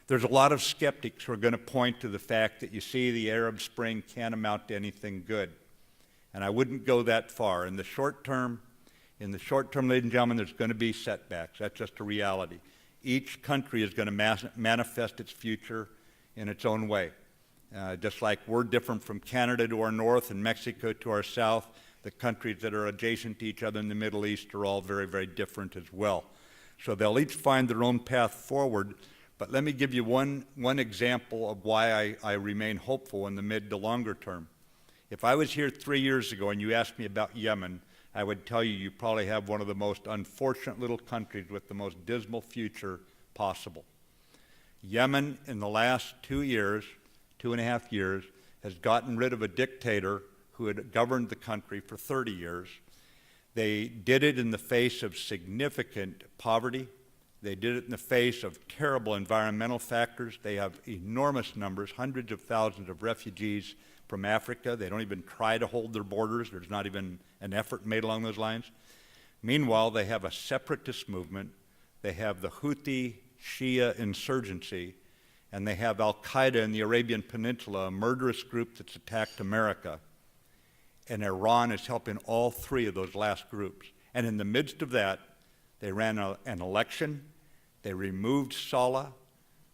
There's a lot of skeptics who are going to point to the fact that you see the Arab Spring can't amount to anything good. And I wouldn't go that far. In the short term, ladies and gentlemen, there's going to be setbacks. That's just a reality. Each country is going to manifest its future in its own way. Just like we're different from Canada to our north and Mexico to our south, the countries that are adjacent to each other in the Middle East are all very, very different as well. So they'll each find their own path forward, but let me give you one example of why I remain hopeful in the mid to longer term. If I was here 3 years ago and you asked me about Yemen, I would tell you you probably have one of the most unfortunate little countries with the most dismal future possible. Yemen, in the last 2.5 years, has gotten rid of a dictator who had governed the country for 30 years. They did it in the face of significant poverty. They did it in the face of terrible environmental factors. They have enormous numbers, hundreds of thousands of refugees from Africa. They don't even try to hold their borders. There's not even an effort made along those lines. Meanwhile, they have a separatist movement. They have the Houthi Shia insurgency, and they have Al-Qaeda in the Arabian Peninsula, a murderous group that's attacked America. And Iran is helping all three of those last groups. And in the midst of that, they ran an election, they removed Saleh,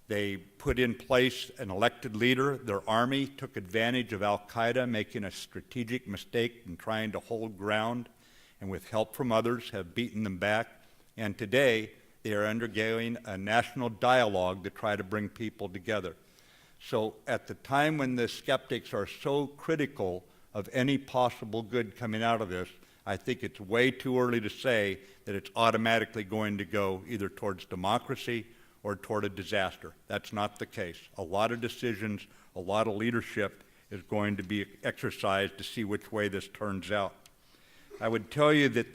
they put in place an elected leader. Their army took advantage of Al-Qaeda, making a strategic mistake in trying to hold ground, and with help from others have beaten them back. And today, they are undergoing a national dialogue to try to bring people together. So at the time when the skeptics are so critical of any possible good coming out of this, I think it's way too early to say that it's automatically going to go either towards democracy or toward a disaster. That's not the case. A lot of decisions, a lot of leadership is going to be exercised to see which way this turns out. I would tell you that